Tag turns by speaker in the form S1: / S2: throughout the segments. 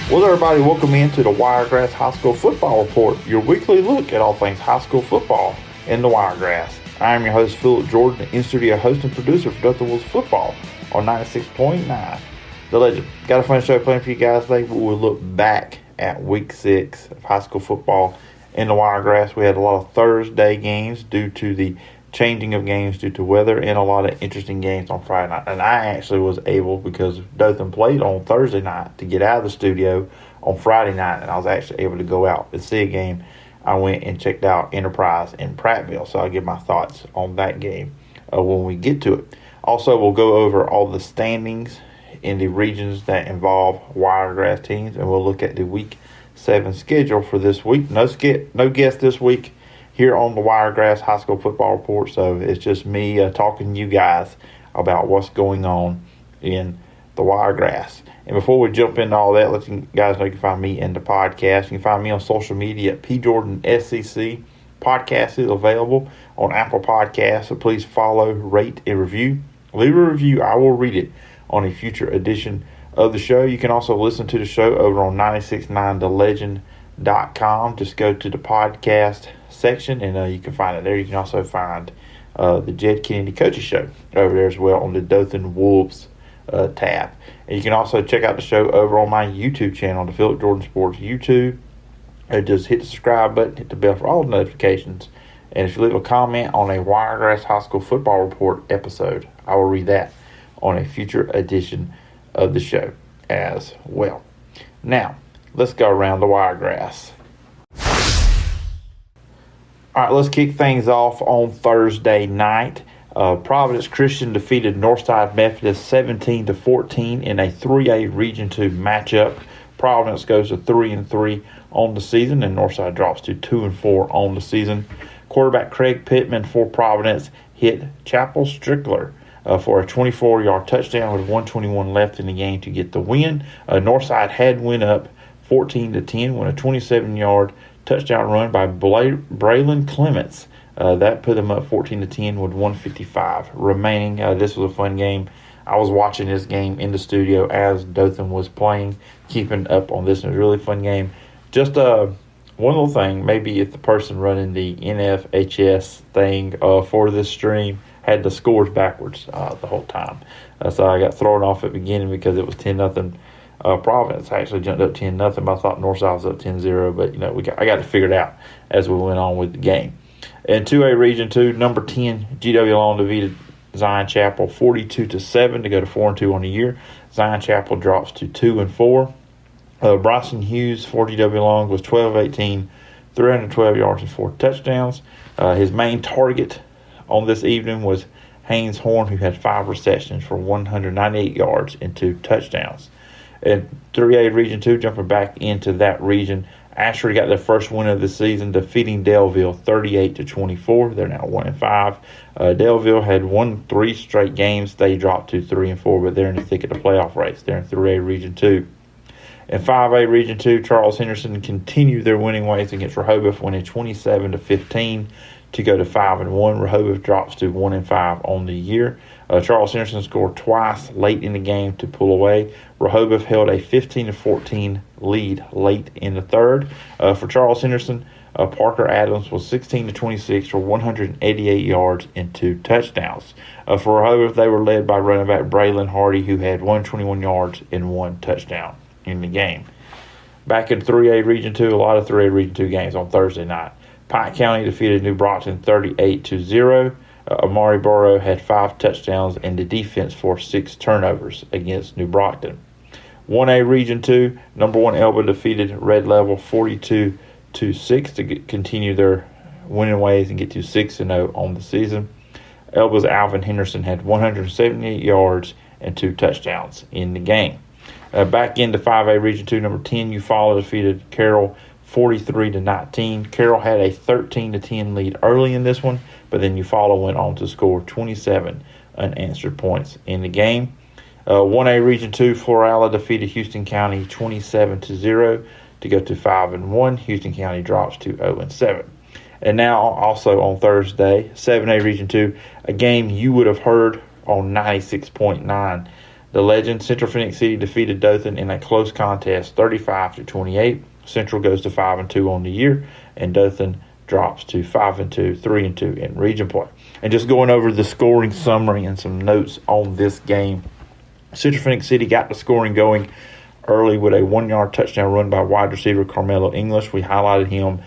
S1: Well, everybody, welcome into the Wiregrass High School Football Report, your weekly look at all things high school football in the Wiregrass. I am your host, Phillip Jordan, the in-studio host and producer for Dothan Wolves Football on 96.9. The Legend. Got a fun show planned for you guys today. We'll look back at Week 6 of high school football in the Wiregrass. We had a lot of Thursday games due to the changing of games due to weather, and a lot of interesting games on Friday night. And I actually was able, because Dothan played on Thursday night, to get out of the studio on Friday night, and I was actually able to go out and see a game. I went and checked out Enterprise in Prattville, so I'll give my thoughts on that game when we get to it. Also, we'll go over all the standings in the regions that involve Wiregrass teams, and we'll look at the Week 7 schedule for this week. No guest this week here on the Wiregrass High School Football Report, so it's just me talking to you guys about what's going on in the Wiregrass. And before we jump into all that, let you guys know you can find me in the podcast. You can find me on social media at PJordanSEC. Podcast is available on Apple Podcasts, so please follow, rate, and review. Leave a review. I will read it on a future edition of the show. You can also listen to the show over on 969thelegend.com. Just go to the podcast section and you can find it there. You can also find the Jed Kennedy Coaches Show over there as well on the Dothan Wolves tab. And you can also check out the show over on my YouTube channel, the Phillip Jordan Sports YouTube. Just hit the subscribe button, hit the bell for all the notifications. And if you leave a comment on a Wiregrass High School Football Report episode, I will read that on a future edition of the show as well. Now, let's go around the Wiregrass. All right, let's kick things off on Thursday night. Providence Christian defeated Northside Methodist 17-14 in a 3A Region 2 matchup. Providence goes to 3-3 on the season, and Northside drops to 2-4 on the season. Quarterback Craig Pittman for Providence hit Chapel Strickler for a 24-yard touchdown with 1:21 left in the game to get the win. Northside had went up 14-10 when a 27-yard touchdown run by Braylon Clements. That put them up 14-10 with 1:55 remaining. This was a fun game. I was watching this game in the studio as Dothan was playing, keeping up on this. It was a really fun game. Just one little thing, maybe if the person running the NFHS thing for this stream had the scores backwards the whole time. So I got thrown off at the beginning because it was 10-0. Providence actually jumped up 10-0, but I thought Northside was up 10-0. But I got to figure it out as we went on with the game. In 2A Region 2, number 10 GW Long defeated Zion Chapel 42-7 to go to 4-2 on the year. Zion Chapel drops to 2-4. Bryson Hughes for GW Long was 12-18, 312 yards and 4 touchdowns. His main target on this evening was Haynes Horn, who had 5 receptions for 198 yards and 2 touchdowns. In 3A Region 2, jumping back into that region, Ashford got their first win of the season, defeating Daleville 38-24. They're now 1-5. Daleville had won 3 straight games. They dropped to 3-4, but they're in the thick of the playoff race. They're in 3A Region 2. In 5A Region 2, Charles Henderson continued their winning ways against Rehoboth, winning 27-15 to go to 5-1. Rehoboth drops to 1-5 on the year. Charles Henderson scored twice late in the game to pull away. Rehoboth held a 15-14 lead late in the third. For Charles Henderson, Parker Adams was 16-26 for 188 yards and 2 touchdowns. For Rehoboth, they were led by running back Braylon Hardy, who had 121 yards and 1 touchdown in the game. Back in 3A Region 2, a lot of 3A Region 2 games on Thursday night. Pike County defeated New Brockton 38-0. Amari Burrow had 5 touchdowns, and the defense forced 6 turnovers against New Brockton. 1A Region 2, number 1 Elba defeated Red Level 42-6 to continue their winning ways and get to 6-0 on the season. Elba's Alvin Henderson had 178 yards and 2 touchdowns in the game. Back into 5A Region 2, number 10 Eufaula defeated Carroll 43-19. Carroll had a 13-10 lead early in this one, but then Eufaula went on to score 27 unanswered points in the game. 1A Region 2, Florala defeated Houston County 27-0 to go to 5-1. Houston County drops to 0-7. And now also on Thursday, 7A Region 2, a game you would have heard on 96.9 The Legend, Central Phoenix City defeated Dothan in a close contest, 35-28. Central goes to 5-2 on the year, and Dothan drops to 5-2, 3-2 in region play. And just going over the scoring summary and some notes on this game, Central Phoenix City got the scoring going early with a 1-yard touchdown run by wide receiver Carmelo English. We highlighted him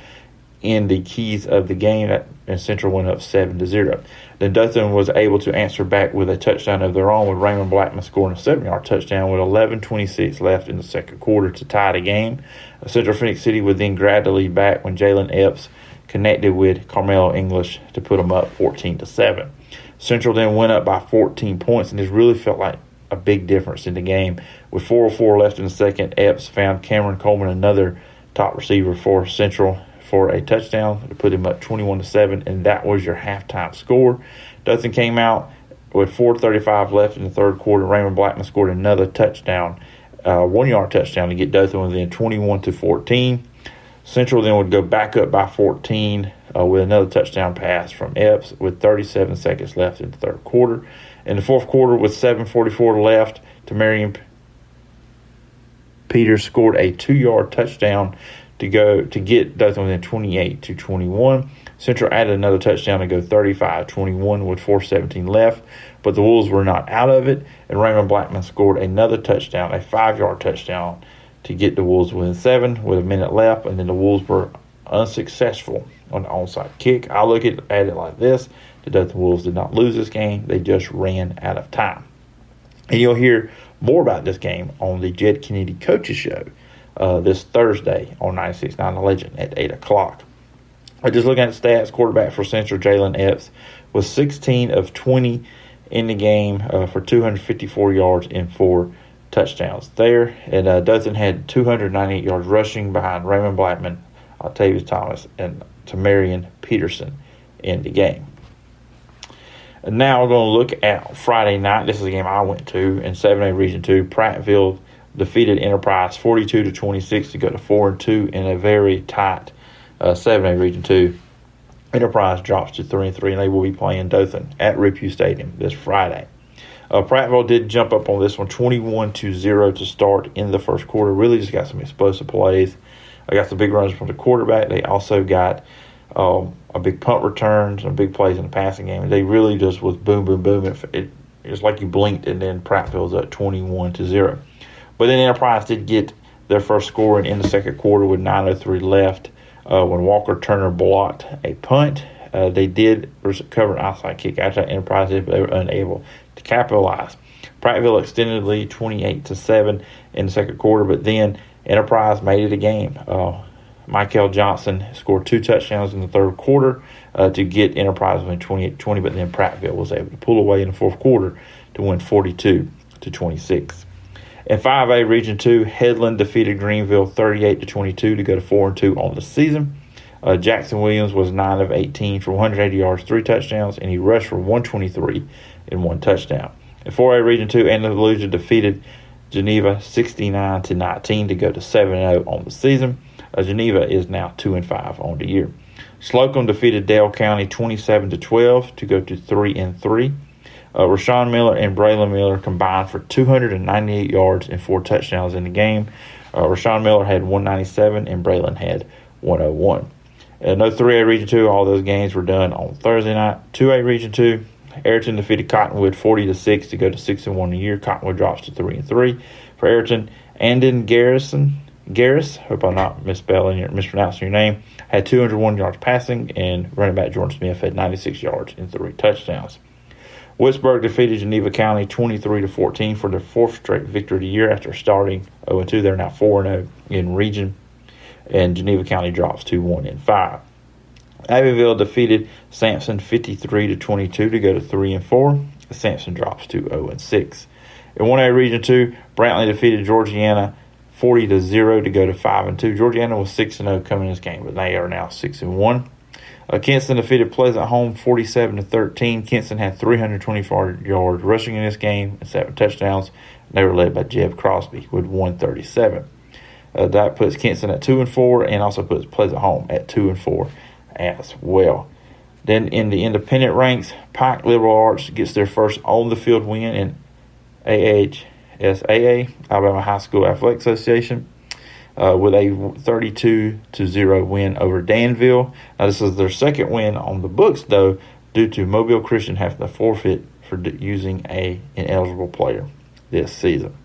S1: in the keys of the game, and Central went up 7-0. Then Dothan was able to answer back with a touchdown of their own, with Raymond Blackman scoring a 7-yard touchdown with 11:26 left in the second quarter to tie the game. Central Phoenix City would then grab the lead back when Jalen Epps connected with Carmelo English to put them up 14-7. Central then went up by 14 points, and this really felt like a big difference in the game. With 4:04 left in the second, Epps found Cameron Coleman, another top receiver for Central, for a touchdown to put him up 21-7, and that was your halftime score. Dothan came out with 4:35 left in the third quarter. Raymond Blackman scored another touchdown, 1-yard touchdown to get Dothan within 21-14. Central then would go back up by 14 with another touchdown pass from Epps with 37 seconds left in the third quarter. In the fourth quarter, with 7:44 left, Tamarian Peters scored a 2-yard touchdown to get Dothan within 28-21. Central added another touchdown to go 35-21 with 4:17 left, but the Wolves were not out of it, and Raymond Blackman scored another touchdown, a 5-yard touchdown, to get the Wolves within 7 with a minute left, and then the Wolves were unsuccessful on the onside kick. I look at it like this: the Dothan Wolves did not lose this game; they just ran out of time. And you'll hear more about this game on the Jed Kennedy Coaches Show this Thursday on 96.9 The Legend at 8 o'clock. Just looking at the stats, quarterback for Central, Jalen Epps, was 16 of 20 in the game for 254 yards and 4 touchdowns there. And Dothan had 298 yards rushing behind Raymond Blackman, Octavius Thomas, and Tamarian Peterson in the game. And now we're going to look at Friday night. This is a game I went to in 7A Region 2. Prattville defeated Enterprise 42-26 to go to 4-2 in a very tight 7A Region 2. Enterprise drops to 3-3, and they will be playing Dothan at Riphew Stadium this Friday. Prattville did jump up on this one 21-0 to start in the first quarter. Really just got some explosive plays. I got some big runs from the quarterback. They also got a big punt return, some big plays in the passing game. They really just was boom, boom, boom. It was like you blinked, and then Prattville's up 21-0. But then Enterprise did get their first score in the second quarter with 9:03 left when Walker Turner blocked a punt. They did recover an outside kick after Enterprise did, but they were unable to capitalize. Prattville extended the lead 28-7 in the second quarter, but then Enterprise made it a game. Michael Johnson scored 2 touchdowns in the third quarter to get Enterprise win 28-20, but then Prattville was able to pull away in the fourth quarter to win 42-26. In 5A Region 2, Headland defeated Greenville 38-22 to go to 4-2 on the season. Jackson Williams was 9 of 18 for 180 yards, 3 touchdowns, and he rushed for 123 and 1 touchdown. In 4A Region 2, Andalusia defeated Geneva 69-19 to go to 7-0 on the season. Geneva is now 2-5 on the year. Slocum defeated Dale County 27-12 to go to 3-3. Rashawn Miller and Braylon Miller combined for 298 yards and 4 touchdowns in the game. Rashawn Miller had 197 and Braylon had 101. No 3A Region 2, all those games were done on Thursday night. 2A Region 2, Ayrton defeated Cottonwood 40-6 to go to 6-1 a year. Cottonwood drops to 3-3. For Ayrton, Andon Garris, hope I'm not mispronouncing your name, had 201 yards passing, and running back Jordan Smith had 96 yards and 3 touchdowns. Witzburg defeated Geneva County 23-14 for their 4th straight victory of the year after starting 0-2. They're now 4-0 in region, and Geneva County drops to 1-5. Abbeville defeated Sampson 53-22 to go to 3-4. Sampson drops to 0-6. In 1A Region 2, Brantley defeated Georgiana 40-0 to go to 5-2. Georgiana was 6-0 coming in this game, but they are now 6-1. Kinston defeated Pleasant Home 47-13. Kinston had 324 yards rushing in this game and 7 touchdowns. They were led by Jeb Crosby with 137. That puts Kinston at 2-4 and also puts Pleasant Home at 2-4 as well. Then in the independent ranks, Pike Liberal Arts gets their first on-the-field win in AASAA, Alabama High School Athletic Association, with a 32-0 win over Danville. Now, this is their second win on the books, though, due to Mobile Christian having to forfeit for using an ineligible player this season.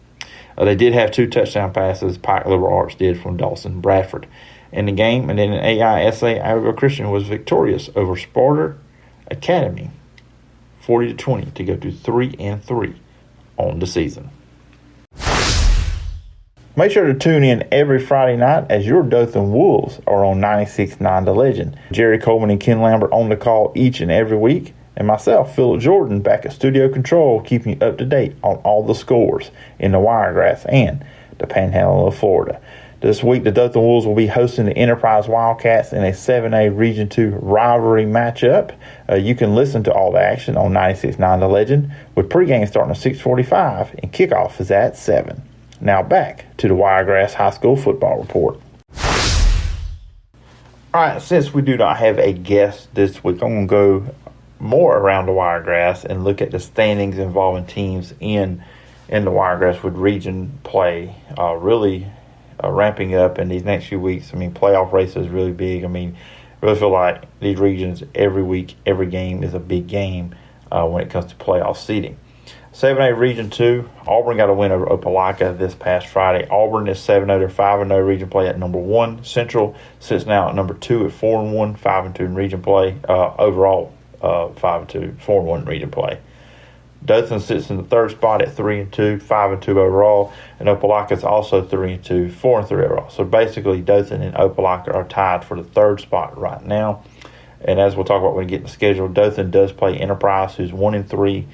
S1: They did have 2 touchdown passes, Pike Liberal Arts did, from Dawson Bradford in the game. And then in AISA, Abbeville Christian was victorious over Sparta Academy 40-20 to go to 3-3 on the season. Make sure to tune in every Friday night as your Dothan Wolves are on 96.9 The Legend. Jerry Coleman and Ken Lambert on the call each and every week, and myself, Phillip Jordan, back at Studio Control, keeping you up to date on all the scores in the Wiregrass and the Panhandle of Florida. This week, the Dothan Wolves will be hosting the Enterprise Wildcats in a 7A Region 2 rivalry matchup. You can listen to all the action on 96.9 The Legend, with pregame starting at 6:45 and kickoff is at 7. Now back to the Wiregrass High School football report. All right, since we do not have a guest this week, I'm going to go more around the Wiregrass and look at the standings involving teams in the Wiregrass with region play really ramping up in these next few weeks. I mean, playoff race is really big. I mean, I really feel like these regions, every week, every game is a big game when it comes to playoff seeding. 7A Region 2, Auburn got a win over Opelika this past Friday. Auburn is 7-0. They're 5-0 region play at number 1. Central sits now at number 2 at 4-1, 5-2 in region play. Overall, 5-2, 4-1 in region play. Dothan sits in the 3rd spot at 3-2, 5-2 overall. And Opelika is also 3-2, 4-3 overall. So basically, Dothan and Opelika are tied for the 3rd spot right now. And as we'll talk about when we get in the schedule, Dothan does play Enterprise, who's 1-3.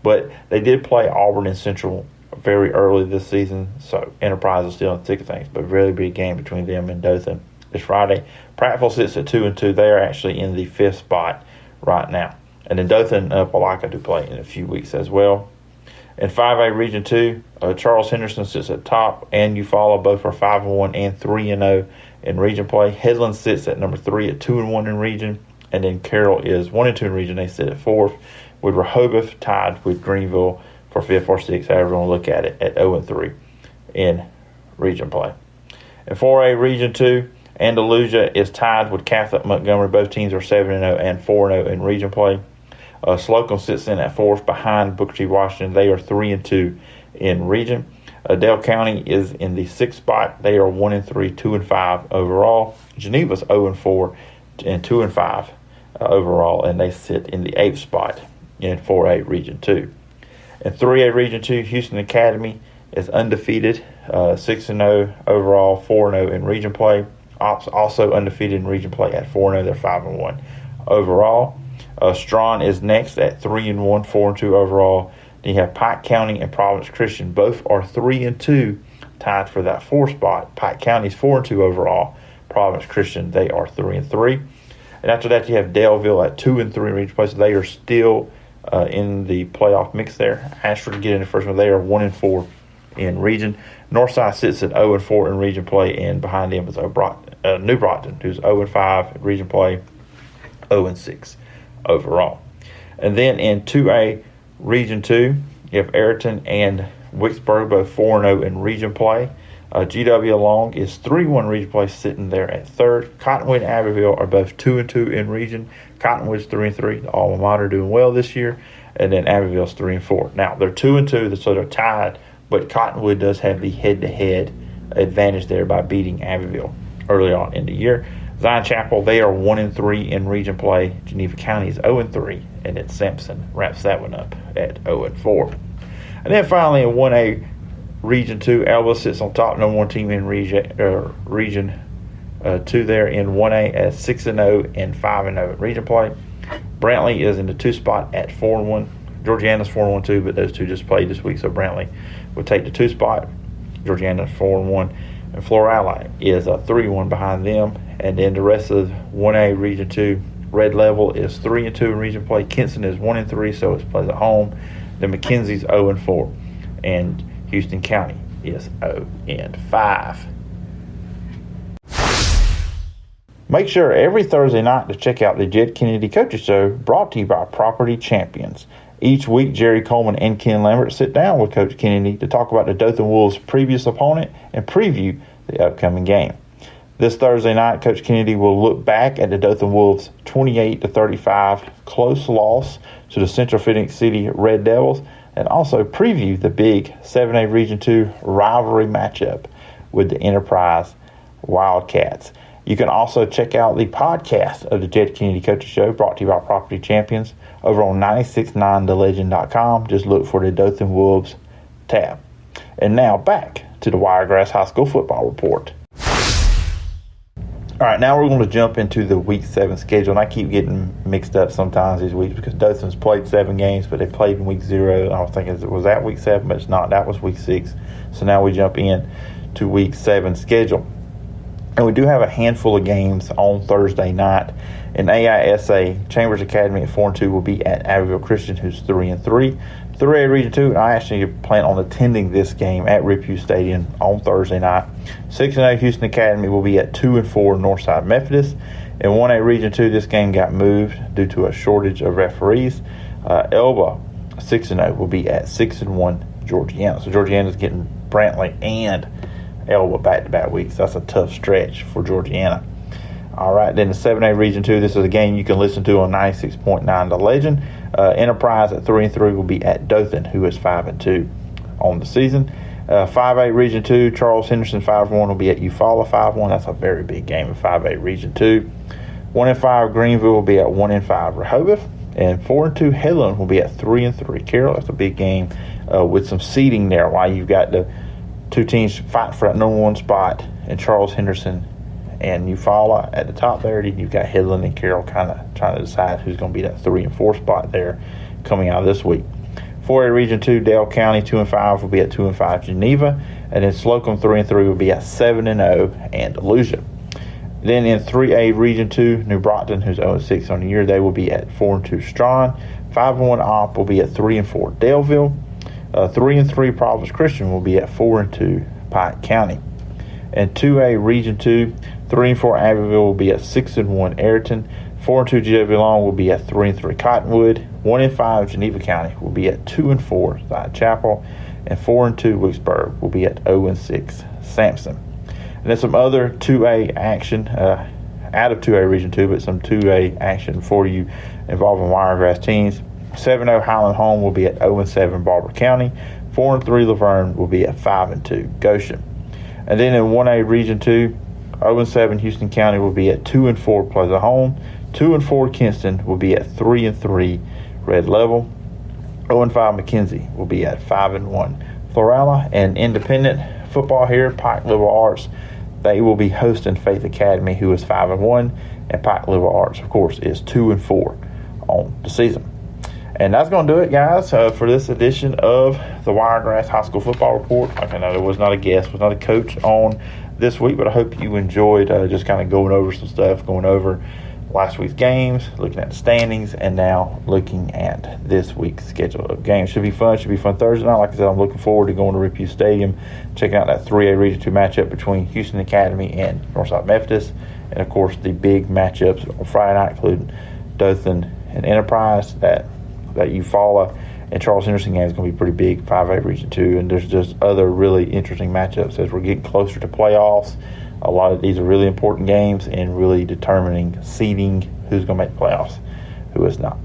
S1: But they did play Auburn and Central very early this season, so Enterprise is still in the thick of things. But really big game between them and Dothan this Friday. Prattville sits at 2-2. They are actually in the 5th spot right now. And then Dothan and Opelika do play in a few weeks as well. In 5A Region 2, Charles Henderson sits at top, and Eufaula both are 5-1 and 3-0 in region play. Headland sits at number 3 at 2-1 in region, and then Carroll is 1-2 in region. They sit at 4th. With Rehoboth tied with Greenville for 5th or 6th, however you want to look at it, at 0-3 in region play. In 4A Region 2, Andalusia is tied with Catholic Montgomery. Both teams are 7-0 and 4-0 in region play. Slocum sits in at 4th behind Booker T. Washington. They are 3-2 in region. Dale County is in the 6th spot. They are 1-3, 2-5 overall. Geneva's 0-4 and 2-5 overall, and they sit in the 8th spot in 4A Region 2. In 3A Region 2, Houston Academy is undefeated, 6-0 overall, 4-0 in region play. Ops also undefeated in region play at 4-0. They're 5-1 overall. Strawn is next at 3-1, 4-2 overall. Then you have Pike County and Providence Christian. Both are 3-2, tied for that 4th spot. Pike County's 4-2 overall. Providence Christian, they are 3-3. And after that, you have Daleville at 2-3 in region play. So they are still in the playoff mix there. Ashford get in the first one. They are 1-4 in region. Northside sits at 0-4 in region play, and behind them is New Brockton, who's 0-5 in region play, 0-6 overall. And then in 2A Region 2, you have Ayrton and Wicksburg, both 4-0 in region play. GW Long is 3-1 region play, sitting there at 3rd. Cottonwood and Abbeville are both 2-2 in region. Cottonwood's 3-3. The alma mater doing well this year. And then Abbeville's 3-4. Now, they're 2-2, so they're tied, but Cottonwood does have the head-to-head advantage there by beating Abbeville early on in the year. Zion Chapel, they are 1-3 in region play. Geneva County is 0-3, and then Sampson wraps that one up at 0-4. And then finally in 1A Region 2, Alba sits on top, number 1 team in Region 2 there in 1A at 6-0 and 5-0 in region play. Brantley is in the 2 spot at 4-1. Georgiana's 4-1 too, but those two just played this week, so Brantley would take the 2 spot. Georgiana's 4-1. And Flora Ally is 3-1 behind them. And then the rest of 1A Region 2, Red Level is 3-2 in region play. Kinston is 1-3, so it plays at home. Then McKenzie's 0-4. And Houston County is 0-5. Make sure every Thursday night to check out the Jed Kennedy Coaches Show, brought to you by Property Champions. Each week, Jerry Coleman and Ken Lambert sit down with Coach Kennedy to talk about the Dothan Wolves' previous opponent and preview the upcoming game. This Thursday night, Coach Kennedy will look back at the Dothan Wolves' 28-35 close loss to the Central Phoenix City Red Devils and also preview the big 7A Region 2 rivalry matchup with the Enterprise Wildcats. You can also check out the podcast of the Jed Kennedy Coaches Show, brought to you by Property Champions, over on 969thelegend.com. Just look for the Dothan Wolves tab. And now back to the Wiregrass High School football report. All right, now we're going to jump into the Week 7 schedule. And I keep getting mixed up sometimes these weeks because Dothan's played 7 games, but they played in Week 0. I was thinking, was that Week 7? But it's not. That was Week 6. So now we jump in to Week 7 schedule. And we do have a handful of games on Thursday night. In AISA, Chambers Academy at 4-2 will be at Abbeville Christian, who's 3-3. 3A Region 2, and I actually plan on attending this game at Riphew Stadium on Thursday night. 6-0 Houston Academy will be at 2-4 Northside Methodist. In 1A Region 2, this game got moved due to a shortage of referees. Elba, 6-0, will be at 6-1 Georgiana. So Georgiana's getting Brantley and Elba back-to-back weeks. That's a tough stretch for Georgiana. All right, then the 7A Region 2, this is a game you can listen to on 96.9 The Legend. Enterprise at 3-3 will be at Dothan, who is 5-2 on the season. 5A Region 2, Charles Henderson 5-1 will be at Eufaula 5-1. That's a very big game in 5A Region 2. 1-5 Greenville will be at 1-5 Rehoboth. And 4-2 Headland will be at 3-3 Carroll. That's a big game with some seeding there while you've got the two teams fight for that number 1 spot, and Charles Henderson and Eufaula at the top there. You've got Headland and Carroll kind of trying to decide who's going to be that 3 and 4 spot there coming out of this week. 4A Region 2, Dale County 2-5 will be at 2-5 Geneva, and then Slocum 3-3 will be at 7-0 Andalusia. Then in 3A Region 2, New Brockton, who's 0-6 on the year, they will be at 4-2 Strawn. 5-1 Opp will be at 3-4 Daleville. 3-3 Providence Christian will be at 4-2 Pike County. And 2A Region 2, 3-4 Abbeville will be at 6-1 Ayrton. 4-2 GW Long will be at 3-3 Cottonwood. 1-5 Geneva County will be at 2-4 Zion Chapel. And 4-2 Wicksburg will be at 0-6 Sampson. And then some other 2A action out of 2A Region 2, but some 2A action for you involving Wiregrass teams. 7-0 Highland Home will be at 0-7 Barber County. 4-3 Laverne will be at 5-2 Goshen. And then in 1A Region 2, 0-7 Houston County will be at 2-4 Pleasant Home. 2-4 Kinston will be at 3-3 Red Level. 0-5 McKenzie will be at 5-1 Florala. And independent football here, Pike Liberal Arts, they will be hosting Faith Academy, who is 5-1, and Pike Liberal Arts, of course, is 2-4 on the season. And that's going to do it, guys, for this edition of the Wiregrass High School Football Report. Like I know there was not a guest, was not a coach on this week, but I hope you enjoyed just kind of going over some stuff, going over last week's games, looking at the standings, and now looking at this week's schedule of games. Should be fun. Should be fun Thursday night. Like I said, I'm looking forward to going to Riphew Stadium, checking out that 3A Region 2 matchup between Houston Academy and Northside Methodist, and, of course, the big matchups on Friday night, including Dothan and Enterprise. That Eufaula and Charles Henderson game is going to be pretty big, 5A Region 2, and there's just other really interesting matchups as we're getting closer to playoffs. A lot of these are really important games and really determining seeding, who's going to make the playoffs, who is not.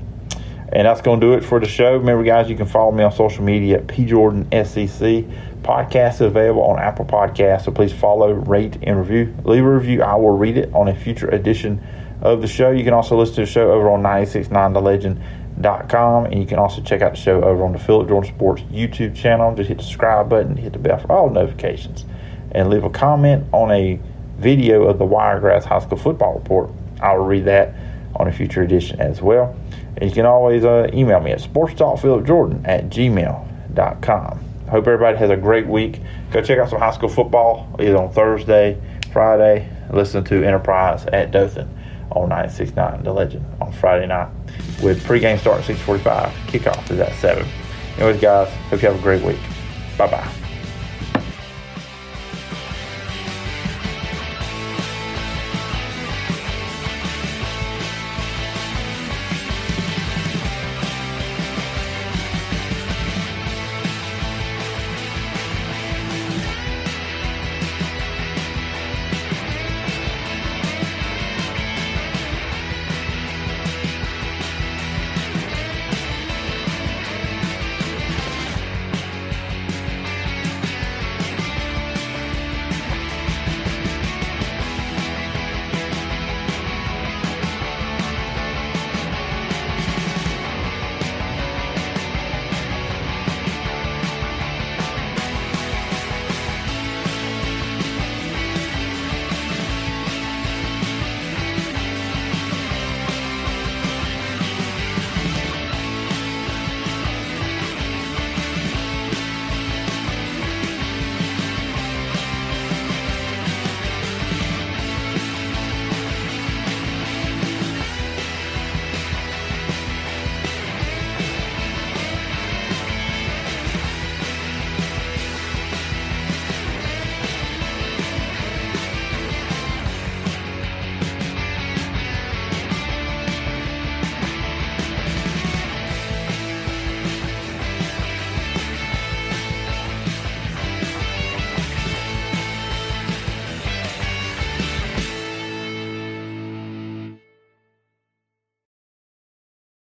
S1: And that's going to do it for the show. Remember, guys, you can follow me on social media at PJordanSEC. Podcast is available on Apple Podcasts, so please follow, rate, and review. Leave a review. I will read it on a future edition of the show. You can also listen to the show over on 969thelegend.com, and you can also check out the show over on the Phillip Jordan Sports YouTube channel. Just hit the subscribe button, hit the bell for all notifications, and leave a comment on a video of the Wiregrass High School Football Report. I will read that on a future edition as well. And you can always email me at sportstalkphillipjordan@gmail.com. I hope everybody has a great week. Go check out some high school football either on Thursday, Friday. Listen to Enterprise at Dothan on 96.9 The Legend on Friday night, with pregame start at 6:45. Kickoff is at 7. Anyways, guys, hope you have a great week. Bye-bye.